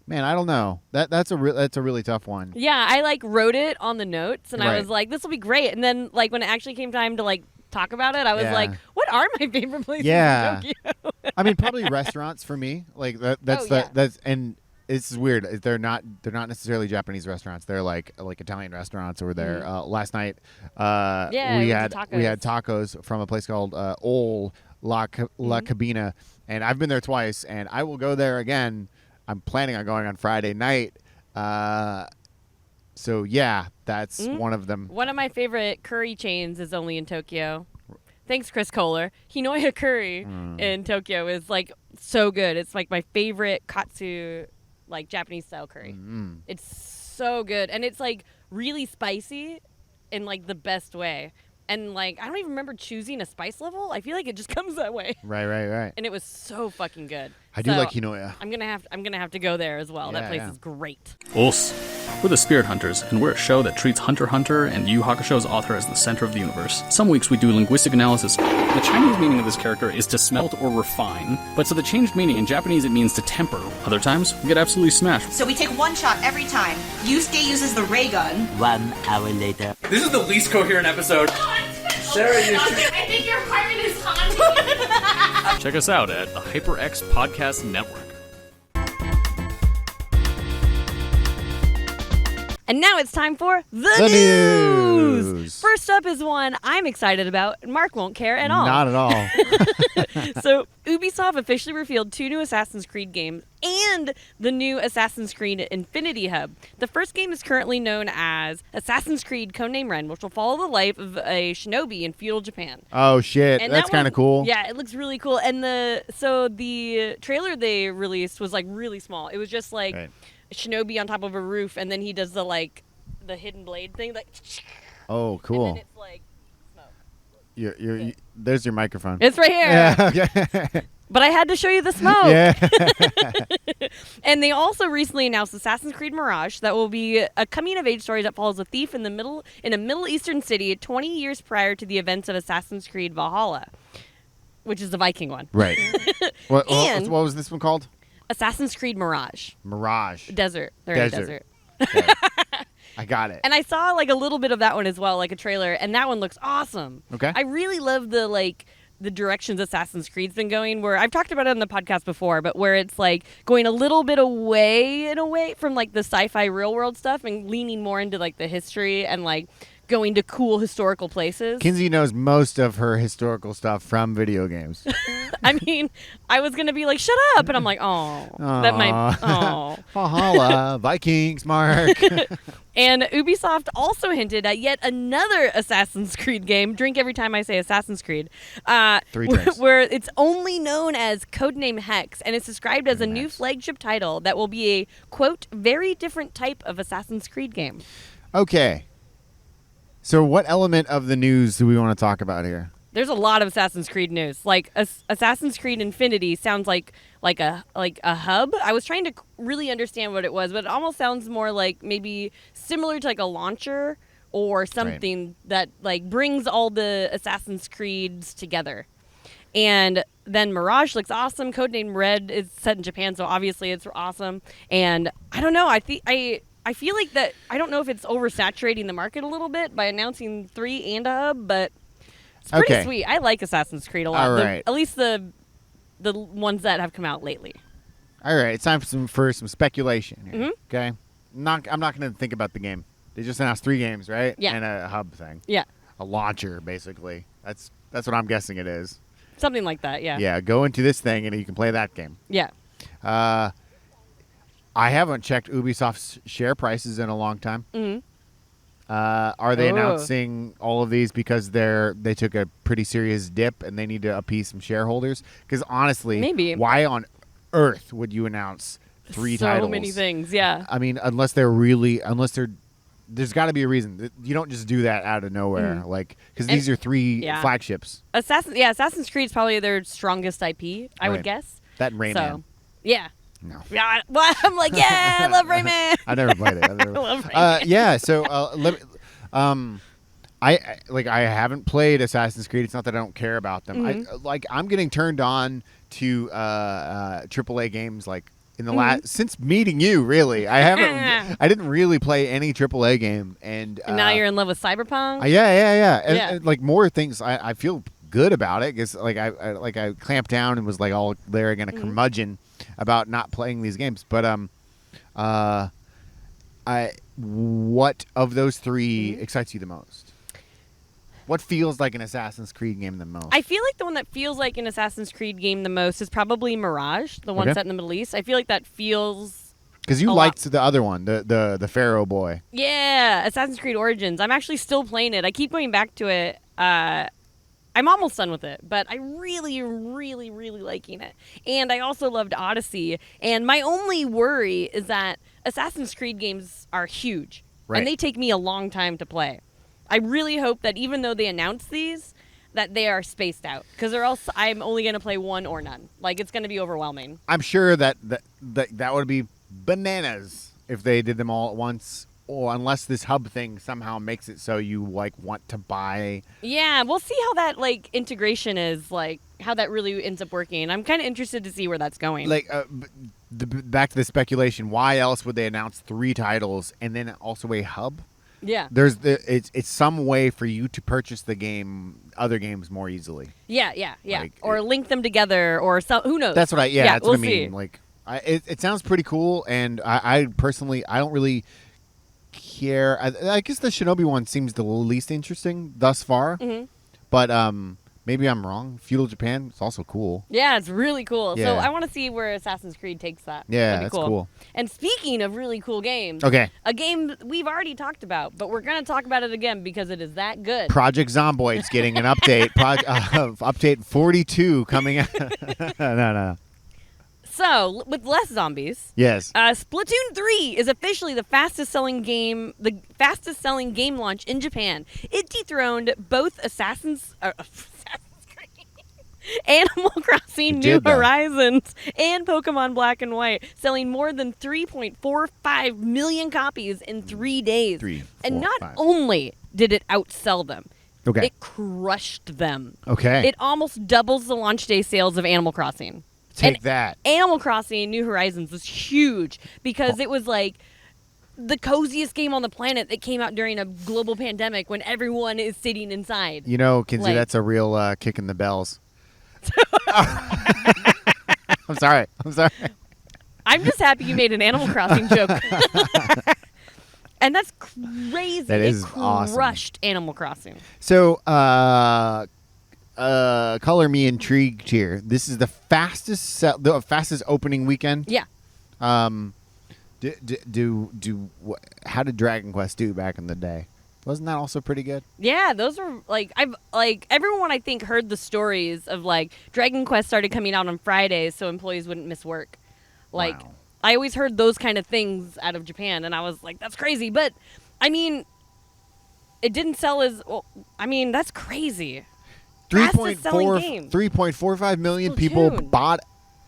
Man, I don't know. That's a really tough one. Yeah, I like wrote it on the notes, and I Right. was like, "This will be great." And then, like when it actually came time to like talk about it, I was Yeah. like, "What are my favorite places Yeah. in Tokyo?" I mean, probably restaurants for me. Like that's Oh, yeah. that's and it's weird. They're not necessarily Japanese restaurants. They're like Italian restaurants over there. Last night, Yeah, we we had went to we had tacos from a place called Ol La Cabina, and I've been there twice, and I will go there again. I'm planning on going on Friday night. So yeah, that's one of them. One of my favorite curry chains is only in Tokyo. Thanks, Chris Kohler. Hinoya Curry in Tokyo is like so good. It's like my favorite katsu, like Japanese style curry. It's so good, and it's like really spicy in like the best way. And like I don't even remember choosing a spice level. I feel like it just comes that way. Right. And it was so fucking good. I do So, like Hinoya. I'm gonna have to go there as well. Yeah, That place yeah. is great. 押す We're the Spirit Hunters, and we're a show that treats Hunter x Hunter and Yu Yu Hakusho's author as the center of the universe. Some weeks we do linguistic analysis. The Chinese meaning of this character is to smelt or refine, but so the changed meaning in Japanese it means to temper. Other times, we get absolutely smashed. So we take one shot every time. Yusuke uses the ray gun. 1 hour later. This is the least coherent episode. Sarah, you I think your heart is haunting. Check us out at the HyperX Podcast Network. And now it's time for the news. First up is one I'm excited about. Mark won't care at all. Not at all. So, Ubisoft officially revealed 2 new Assassin's Creed games and the new Assassin's Creed Infinity Hub. The first game is currently known as Assassin's Creed Codename Ren, which will follow the life of a shinobi in feudal Japan. Oh, shit. And That's that one- kind of cool. Yeah, it looks really cool. And the trailer they released was like really small. It was just like Right. a shinobi on top of a roof, and then he does the hidden blade thing, like. Oh, And cool. then it's like smoke. There's your microphone. It's right here. Yeah, okay. But I had to show you the smoke. Yeah. And they also recently announced Assassin's Creed Mirage, that will be a coming-of-age story that follows a thief in a Middle Eastern city 20 years prior to the events of Assassin's Creed Valhalla, which is the Viking one. Right. what And- what was this one called? Assassin's Creed Mirage. Mirage. Desert. They're in a Desert. desert. Okay. I got it. And I saw like a little bit of that one as well, like a trailer, and that one looks awesome. Okay. I really love the directions Assassin's Creed's been going, where I've talked about it on the podcast before, but where it's like going a little bit away in a way from like the sci-fi real world stuff and leaning more into like the history and like going to cool historical places. Kinsey knows most of her historical stuff from video games. I mean, I was gonna be like, shut up, and I'm like, oh, that might, oh. Valhalla, Vikings, Mark. And Ubisoft also hinted at yet another Assassin's Creed game. Drink every time I say Assassin's Creed. 3 drinks. Where it's only known as Codename Hex, and it's described as a new flagship title that will be a, quote, very different type of Assassin's Creed game. Okay. So what element of the news do we want to talk about here? There's a lot of Assassin's Creed news. Like Assassin's Creed Infinity sounds like a hub. I was trying to really understand what it was, but it almost sounds more like maybe similar to like a launcher or something that like brings all the Assassin's Creeds together. And then Mirage looks awesome. Codename Red is set in Japan, so obviously it's awesome. And I don't know. I feel like that. I don't know if it's oversaturating the market a little bit by announcing 3 and a hub, but it's pretty sweet. I like Assassin's Creed a lot. All right. At least the ones that have come out lately. All right, it's time for some speculation here. Mhm. Okay, I'm not going to think about the game. They just announced 3 games, right? Yeah. And a hub thing. Yeah, A launcher, basically. That's what I'm guessing it is. something like that. Yeah. Yeah. Go into this thing and you can play that game. Yeah. I haven't checked Ubisoft's share prices in a long time. Mm-hmm. Are they Oh. announcing all of these because they took a pretty serious dip and they need to appease some shareholders? Because honestly, Maybe. why on earth would you announce 3 titles? So many things. Yeah. I mean, there's got to be a reason. You don't just do that out of nowhere, like because And- these are 3 yeah. flagships. Assassin's Creed's probably their strongest IP, I would Right. guess. That and Rayman. So, yeah. No, Yeah, well, I'm like, yeah, I love Rayman. I never played it. I love Rayman. Yeah. So let me, I haven't played Assassin's Creed. It's not that I don't care about them. Mm-hmm. I'm getting turned on to AAA games like in the Mm-hmm. last since meeting you. Really, I didn't really play any AAA game, and And now you're in love with Cyberpunk. yeah. And, Yeah. and, like more things, I feel good about it because I clamped down and was like all there again a curmudgeon about not playing these games. But what of those 3 excites you the most? What feels like an Assassin's Creed game the most? I feel like the one that feels like an Assassin's Creed game the most is probably Mirage, the one Okay. set in the Middle East. I feel like that feels, Because you a liked the other one, the Pharaoh boy. yeah, Assassin's Creed Origins. I'm actually still playing it. I keep going back to it. I'm almost done with it, but I really, really, really liking it. And I also loved Odyssey. And my only worry is that Assassin's Creed games are huge, Right. and they take me a long time to play. I really hope that even though they announce these, that they are spaced out, because or else I'm only going to play one or none. Like, it's going to be overwhelming. I'm sure that would be bananas if they did them all at once. or unless this hub thing somehow makes it so you like want to buy. Yeah, we'll see how that like integration is, like how that really ends up working. I'm kind of interested to see where that's going. Like back to the speculation. Why else would they announce 3 titles and then also a hub? Yeah. It's some way for you to purchase the game, other games more easily. Yeah. Like, or link them together, or some. Who knows? That's what that's we'll what I mean. see. Like, it sounds pretty cool, and I personally I don't really care. I guess the Shinobi one seems the least interesting thus far, but maybe I'm wrong. Feudal Japan is also cool. Yeah, it's really cool. So Yeah. I want to see where Assassin's Creed takes that. Yeah, That'd be that's cool. And speaking of really cool games, Okay, a game we've already talked about, but we're going to talk about it again because it is that good. Project Zomboid's getting an update. Update 42 coming out. No. So, with less zombies, Yes. Splatoon 3 is officially the fastest selling game launch in Japan. It dethroned both Assassin's Creed, Animal Crossing New did that. Horizons, and Pokemon Black and White, selling more than 3.45 million copies in 3 days. 3, And 4, not 5. only did it outsell them, Okay. it crushed them. Okay. It almost doubles the launch day sales of Animal Crossing. Take that. Animal Crossing New Horizons was huge because it was like the coziest game on the planet that came out during a global pandemic when everyone is sitting inside. You know, Kinsey, Like- that's a real kick in the bells. I'm sorry. I'm just happy you made an Animal Crossing joke. And that's crazy. That is it awesome. crushed Animal Crossing. So, color me intrigued here. This is the fastest opening weekend. Yeah. How did Dragon Quest do back in the day? Wasn't that also pretty good? Yeah, those were everyone I think heard the stories of like Dragon Quest started coming out on Fridays so employees wouldn't miss work. Like Wow. I always heard those kind of things out of Japan and I was like, that's crazy. But I mean, it didn't sell as well. I mean, that's crazy. Fastest selling game. 3.45 million people Splatoon. bought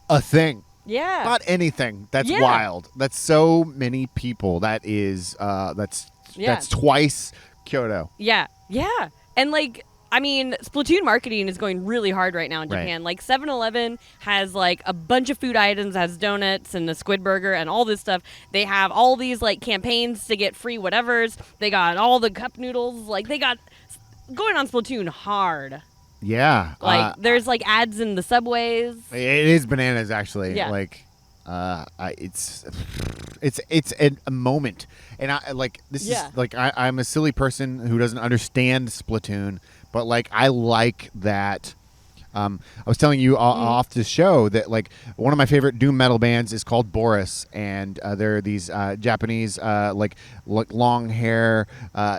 a thing. Yeah. Bought anything. That's Yeah. wild. That's so many people. That is that's twice Kyoto. Yeah. And like, I mean, Splatoon marketing is going really hard right now in Right. Japan. Like 7-Eleven has like a bunch of food items, has donuts and the squid burger and all this stuff. They have all these like campaigns to get free whatevers. They got all the cup noodles. Like they got going on Splatoon hard. Yeah. Like there's like ads in the subways. It is bananas, actually. Yeah. Like, it's a moment, and this Yeah. is like I'm a silly person who doesn't understand Splatoon, but like I like that. I was telling you off the show that like one of my favorite doom metal bands is called Boris, and they're these Japanese like long hair.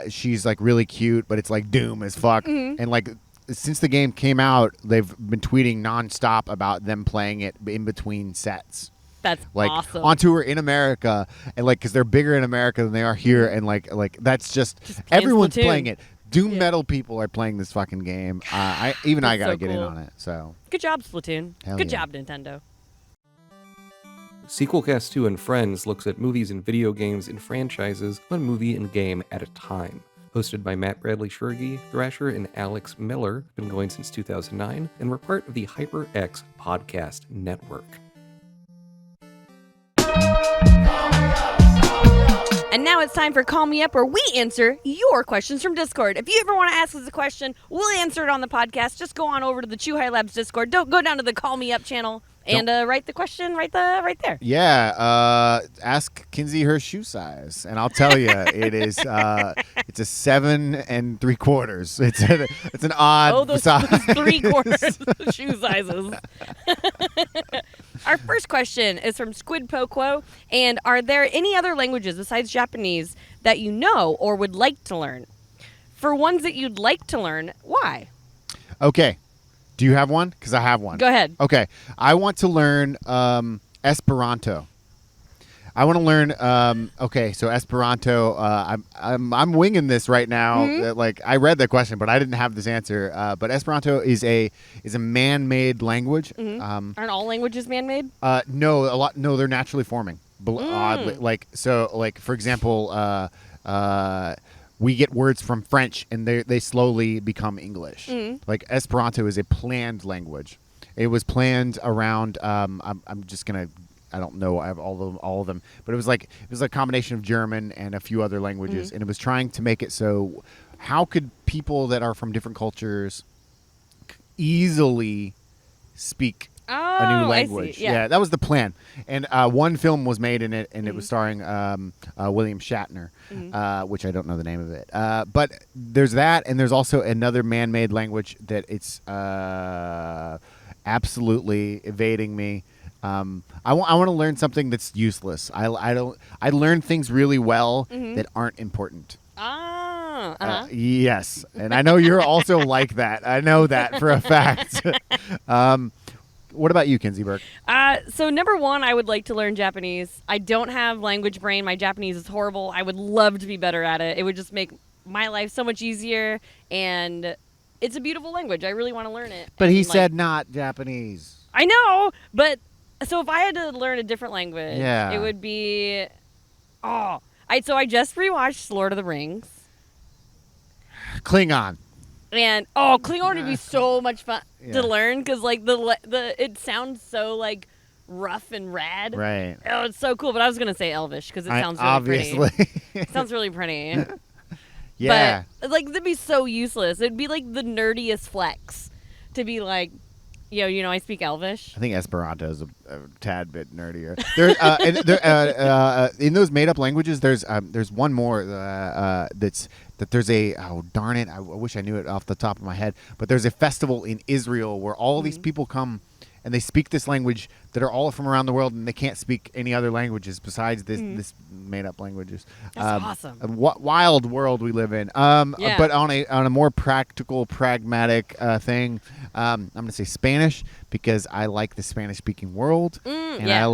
She's like really cute, but it's like doom as fuck, and like. Since the game came out, they've been tweeting nonstop about them playing it in between sets. That's Like awesome. on tour in America, and like because they're bigger in America than they are here, and like that's just playing everyone's Splatoon. playing it. Doom Yeah. metal people are playing this fucking game. I That's gotta so get in cool. on it. So Good job, Splatoon. Hell Good yeah. job, Nintendo. Sequelcast 2 and Friends looks at movies and video games and franchises, one movie and game at a time. Hosted by Matt Bradley Shurgi, Thrasher, and Alex Miller, been going since 2009, and we're part of the HyperX Podcast Network. And now it's time for Call Me Up, where we answer your questions from Discord. If you ever want to ask us a question, we'll answer it on the podcast. Just go on over to the Touhou Labs Discord. Don't go down to the Call Me Up channel and write the question right there. yeah, ask Kinsey her shoe size, and I'll tell you, it is it's a 7 3/4. It's an odd Oh, those size. 3/4 shoe sizes. Our first question is from Squid Poquo. And are there any other languages besides Japanese that you know or would like to learn? For ones that you'd like to learn, why? Okay. Do you have one? Because I have one. Go ahead. Okay. I want to learn Esperanto. I want to learn. Okay, so Esperanto. I'm winging this right now. Like I read the question, but I didn't have this answer. But Esperanto is a man-made language. Aren't all languages man-made? No, they're naturally forming. Oddly, like for example, we get words from French, and they slowly become English. Like Esperanto is a planned language. It was planned around. I'm just gonna. I don't know. I have all of them, but it was a combination of German and a few other languages, and it was trying to make it so how could people that are from different cultures easily speak a new language. I see. Yeah. That was the plan. And one film was made in it, and it was starring William Shatner, which I don't know the name of it. But there's that, and there's also another man-made language that it's absolutely evading me. I want to learn something that's useless. I learn things really well that aren't important. Yes, and I know you're also like that. I know that for a fact. What about you, Kinsey Burke? So number one, I would like to learn Japanese. I don't have language brain. My Japanese is horrible. I would love to be better at it. It would just make my life so much easier, and it's a beautiful language. I really want to learn it. But and, he said not Japanese. I know, but so if I had to learn a different language, it would be so I just rewatched Lord of the Rings. Klingon. And Klingon would be so much fun to learn because like the it sounds so like rough and rad. Right. Oh, it's so cool. But I was gonna say Elvish because it sounds really pretty. It sounds really pretty. Yeah. But like that'd be so useless. It'd be like the nerdiest flex to be like, I speak Elvish. I think Esperanto is a tad bit nerdier. In those made-up languages, there's one more there's a darn it, I wish I knew it off the top of my head, but there's a festival in Israel where all these people come and they speak this language that are all from around the world, and they can't speak any other languages besides this made-up languages. That's awesome. A wild world we live in. But on a more practical, pragmatic thing, I'm going to say Spanish because I like the Spanish-speaking world, and I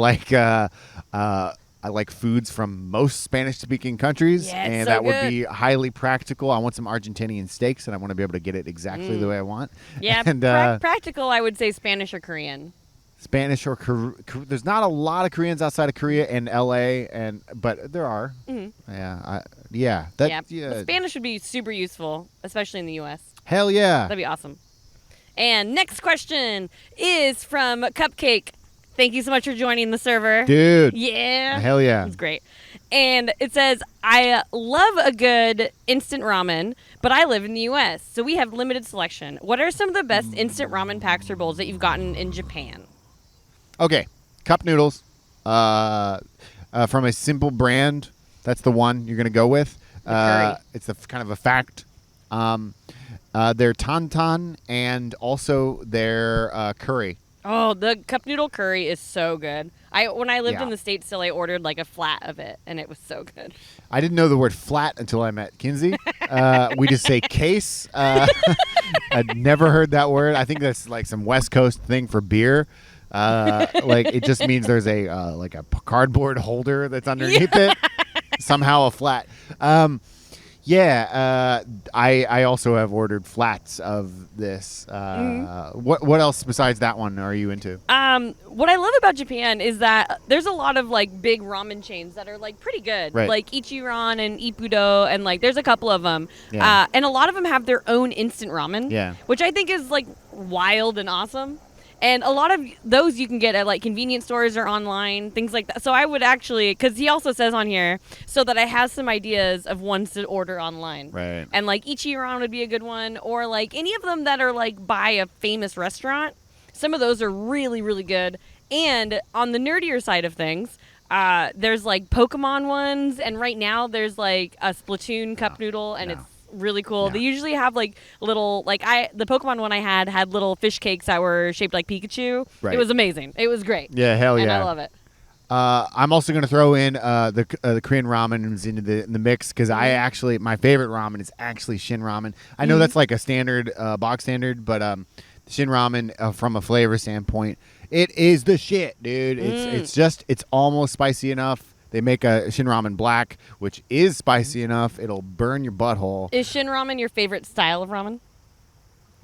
like foods from most Spanish-speaking countries, and that would be highly practical. I want some Argentinian steaks, and I want to be able to get it exactly the way I want. Yeah, and, practical, I would say Spanish or Korean. Spanish or there's not a lot of Koreans outside of Korea and LA, but there are. Spanish would be super useful, especially in the U.S. Hell yeah, that'd be awesome. And next question is from Cupcake. Thank you so much for joining the server. Dude. Yeah. Hell yeah. It's great. And it says, I love a good instant ramen, but I live in the U.S., so we have limited selection. What are some of the best instant ramen packs or bowls that you've gotten in Japan? Okay. Cup noodles from a simple brand. That's the one you're going to go with. It's kind of a fact. Their tantan and also their curry. Oh, the cup noodle curry is so good. When I lived in the States still, I ordered like a flat of it, and it was so good. I didn't know the word flat until I met Kinsey. We just say case. I'd never heard that word. I think that's like some West Coast thing for beer. Like it just means there's a cardboard holder that's underneath it. Somehow a flat. I also have ordered flats of this. What else besides that one are you into? What I love about Japan is that there's a lot of like big ramen chains that are like pretty good, like Ichiran and Ippudo, and like there's a couple of them. And a lot of them have their own instant ramen, which I think is like wild and awesome. And a lot of those you can get at like convenience stores or online, things like that. So I would actually, because he also says on here, so that I have some ideas of ones to order online. Right. And like Ichiran would be a good one, or like any of them that are like by a famous restaurant. Some of those are really, really good. And on the nerdier side of things, there's like Pokemon ones, and right now there's like a Splatoon cup noodle, and it's really cool. They usually have like little, like the Pokemon one I had little fish cakes that were shaped like Pikachu. It was amazing. It was great. Yeah, hell yeah. And I love it. I'm also going to throw in the Korean ramens into the mix because my favorite ramen is actually Shin Ramen. I know that's like a standard, box standard, but Shin Ramen from a flavor standpoint, it is the shit, dude. It's almost spicy enough. They make a Shin Ramen black, which is spicy enough. It'll burn your butthole. Is Shin Ramen your favorite style of ramen?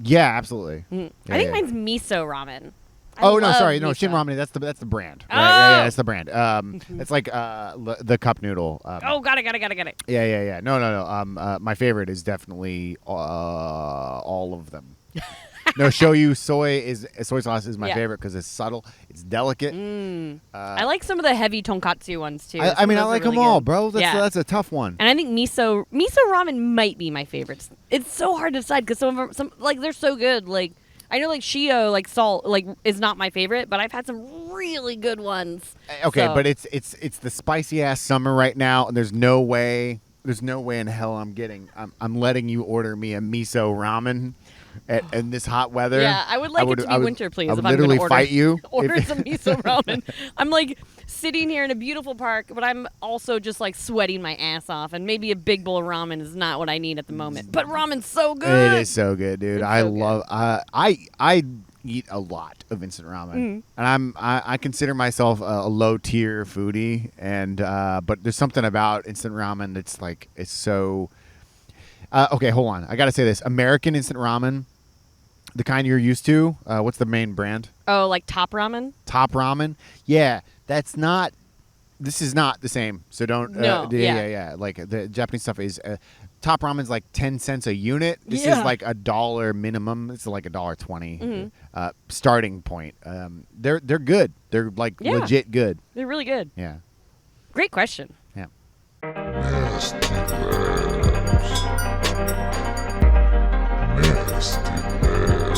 Yeah, absolutely. I think mine's miso ramen. Oh no, love sorry, no, miso. Shin Ramen. That's the brand. Right? Oh! Yeah, that's the brand. It's like the cup noodle. Oh, got it. Yeah. No. My favorite is definitely all of them. No, shoyu soy sauce is my Yeah. favorite because it's subtle, it's delicate. I like some of the heavy tonkatsu ones too. I Some mean, of I those are like really them all, good. bro. Yeah. That's a tough one. And I think miso ramen might be my favorite. It's so hard to decide because some like they're so good. Like I know like shio like salt like is not my favorite, but I've had some really good ones. Okay, So- but it's the spicy ass summer right now, and there's no way in hell I'm letting you order me a miso ramen in this hot weather. Yeah, I would like it to be winter, please. I if would I'm literally gonna fight you. order some miso ramen. I'm like sitting here in a beautiful park, but I'm also just like sweating my ass off, and maybe a big bowl of ramen is not what I need at the moment. But ramen's so good. It is so good, dude. It's I so good. love. I eat a lot of instant ramen, and I consider myself a low tier foodie, and but there's something about instant ramen that's like it's so. Okay, hold on. I gotta say this: American instant ramen, the kind you're used to. What's the main brand? Oh, like Top Ramen? Top Ramen. Yeah, that's not. This is not the same. So don't. No, yeah. Yeah. Like the Japanese stuff is. Top Ramen's like 10 cents a unit. This Yeah. is like $1 minimum. It's like $1.20 Mm-hmm. starting point. They're good. They're like Yeah. legit good. They're really good. Yeah. Great question. Yeah. Nasty Labs. Nasty Labs.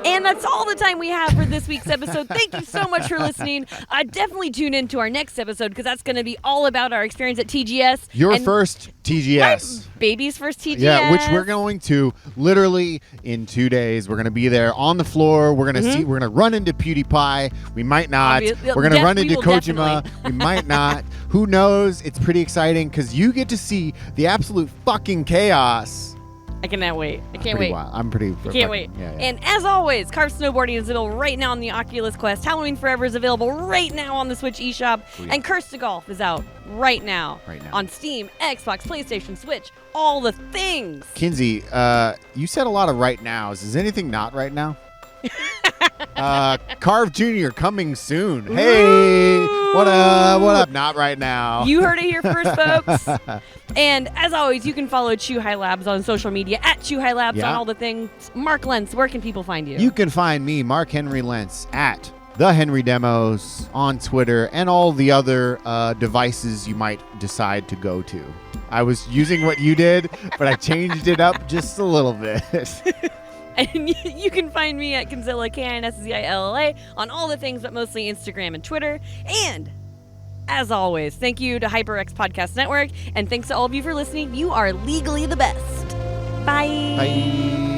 And that's all the time we have for this week's episode. Thank you so much for listening. Definitely tune in to our next episode because that's going to be all about our experience at TGS. Your and first TGS. my baby's first TGS. Yeah, which we're going to literally in 2 days. We're going to be there on the floor. We're going to see. We're going to run into PewDiePie. We might not. Obvious- We're going to Def- run we into will Kojima. definitely. We might not. Who knows? It's pretty exciting because you get to see the absolute fucking chaos. I cannot wait. I can't Pretty wait. wild. I'm pretty. Can't wait. Yeah. And as always, Carve Snowboarding is available right now on the Oculus Quest. Halloween Forever is available right now on the Switch eShop. Oh, yeah. And Curse to Golf is out right now. Right now. On Steam, Xbox, PlayStation, Switch, all the things. Kinsey, you said a lot of right nows. Is anything not right now? Carve Jr. coming soon. Hey, what up? What up? Not right now. You heard it here first, folks. And as always, you can follow Touhou Labs on social media at Touhou Labs Yeah. on all the things. Mark Lentz, where can people find you? You can find me, Mark Henry Lentz, at The Henry Demos on Twitter and all the other devices you might decide to go to. I was using what you did, but I changed it up just a little bit. And you can find me at Kinsilla, Kinsilla, on all the things, but mostly Instagram and Twitter. And as always, thank you to HyperX Podcast Network. And thanks to all of you for listening. You are legally the best. Bye. Bye.